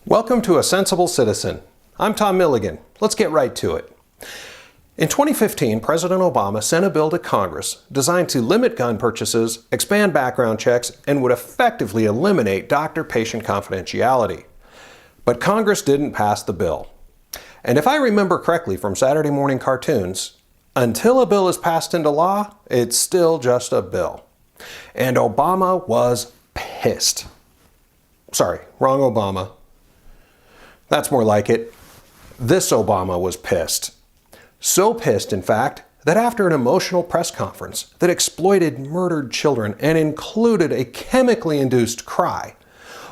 Welcome to A Sensible Citizen. I'm Tom Milligan. Let's get right to it. In 2015, President Obama sent a bill to Congress designed to limit gun purchases, expand background checks, and would effectively eliminate doctor-patient confidentiality. But Congress didn't pass the bill. And if I remember correctly from Saturday morning cartoons, until a bill is passed into law, it's still just a bill. And Obama was pissed. Sorry, wrong Obama. That's more like it. This Obama was pissed. So pissed, in fact, that after an emotional press conference that exploited murdered children and included a chemically induced cry,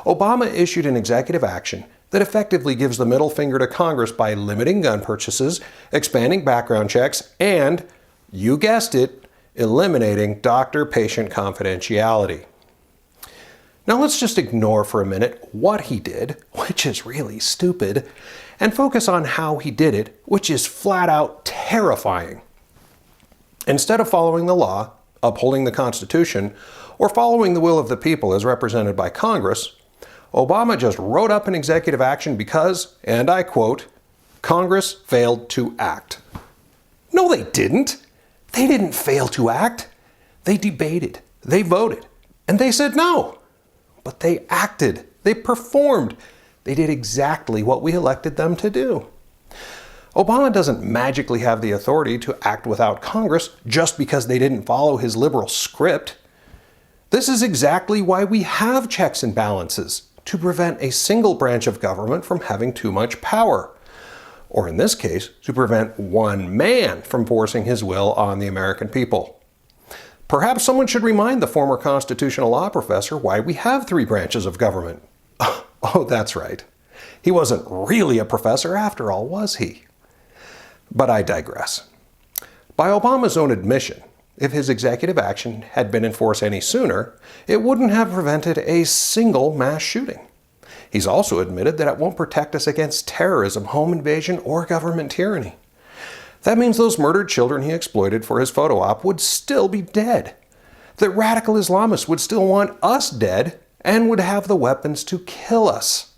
Obama issued an executive action that effectively gives the middle finger to Congress by limiting gun purchases, expanding background checks, and, you guessed it, eliminating doctor-patient confidentiality. Now let's just ignore for a minute what he did, which is really stupid, and focus on how he did it, which is flat out terrifying. Instead of following the law, upholding the Constitution, or following the will of the people as represented by Congress, Obama just wrote up an executive action because, and I quote, Congress failed to act. No, they didn't. They didn't fail to act. They debated, they voted, and they said no. But they acted, they performed, they did exactly what we elected them to do. Obama doesn't magically have the authority to act without Congress just because they didn't follow his liberal script. This is exactly why we have checks and balances, to prevent a single branch of government from having too much power. Or in this case, to prevent one man from forcing his will on the American people. Perhaps someone should remind the former constitutional law professor why we have three branches of government. Oh, that's right. He wasn't really a professor after all, was he? But I digress. By Obama's own admission, if his executive action had been in force any sooner, it wouldn't have prevented a single mass shooting. He's also admitted that it won't protect us against terrorism, home invasion, or government tyranny. That means those murdered children he exploited for his photo op would still be dead. That radical Islamists would still want us dead and would have the weapons to kill us.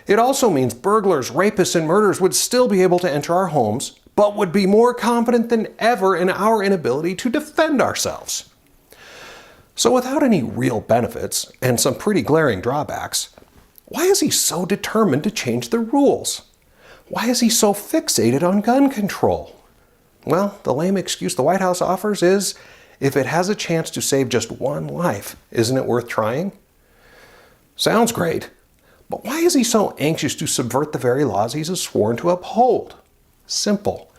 It also means burglars, rapists, and murderers would still be able to enter our homes, but would be more confident than ever in our inability to defend ourselves. So without any real benefits and some pretty glaring drawbacks, why is he so determined to change the rules? Why is he so fixated on gun control? Well, the lame excuse the White House offers is, if it has a chance to save just one life, isn't it worth trying? Sounds great, but why is he so anxious to subvert the very laws he's sworn to uphold? Simple.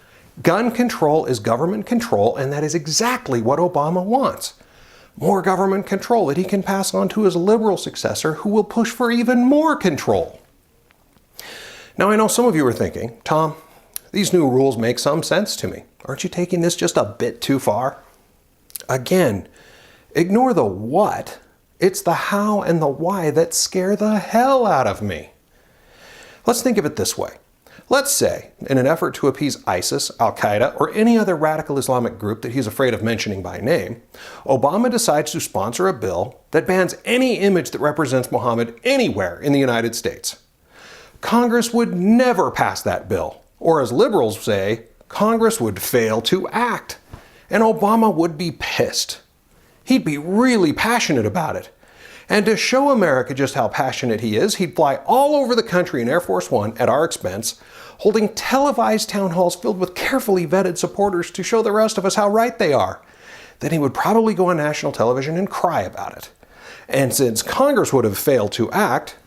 Gun control is government control, and that is exactly what Obama wants. More government control that he can pass on to his liberal successor, who will push for even more control. Now, I know some of you are thinking, Tom, these new rules make some sense to me. Aren't you taking this just a bit too far? Again, ignore the what. It's the how and the why that scare the hell out of me. Let's think of it this way. Let's say, in an effort to appease ISIS, Al-Qaeda, or any other radical Islamic group that he's afraid of mentioning by name, Obama decides to sponsor a bill that bans any image that represents Muhammad anywhere in the United States. Congress would never pass that bill, or as liberals say, Congress would fail to act, and Obama would be pissed. He'd be really passionate about it. And to show America just how passionate he is, he'd fly all over the country in Air Force One at our expense, holding televised town halls filled with carefully vetted supporters to show the rest of us how right they are. Then he would probably go on national television and cry about it. And since Congress would have failed to act,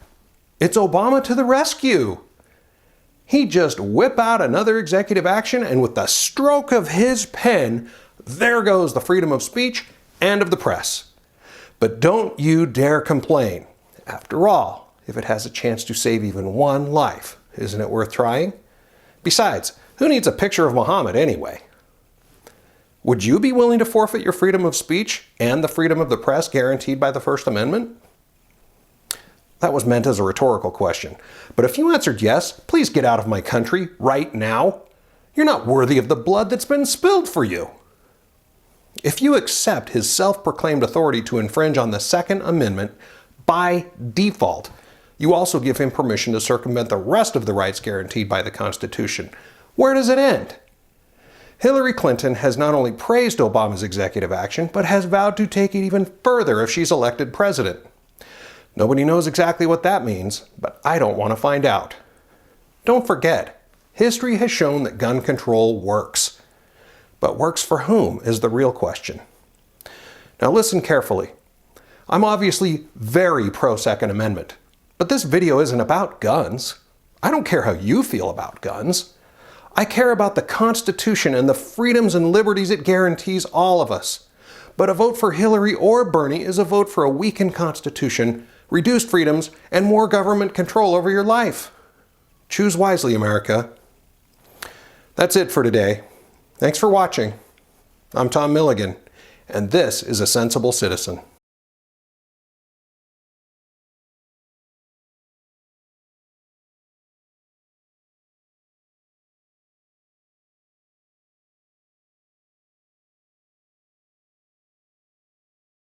it's Obama to the rescue. He'd just whip out another executive action, and with the stroke of his pen, there goes the freedom of speech and of the press. But don't you dare complain. After all, if it has a chance to save even one life, isn't it worth trying? Besides, who needs a picture of Muhammad anyway? Would you be willing to forfeit your freedom of speech and the freedom of the press guaranteed by the First Amendment? That was meant as a rhetorical question. But if you answered yes, please get out of my country right now. You're not worthy of the blood that's been spilled for you. If you accept his self-proclaimed authority to infringe on the Second Amendment, by default, you also give him permission to circumvent the rest of the rights guaranteed by the Constitution. Where does it end? Hillary Clinton has not only praised Obama's executive action, but has vowed to take it even further if she's elected president. Nobody knows exactly what that means, but I don't want to find out. Don't forget, history has shown that gun control works. But works for whom is the real question. Now listen carefully. I'm obviously very pro-Second Amendment, but this video isn't about guns. I don't care how you feel about guns. I care about the Constitution and the freedoms and liberties it guarantees all of us. But a vote for Hillary or Bernie is a vote for a weakened Constitution, reduced freedoms, and more government control over your life. Choose wisely, America. That's it for today. Thanks for watching. I'm Tom Milligan, and this is A Sensible Citizen.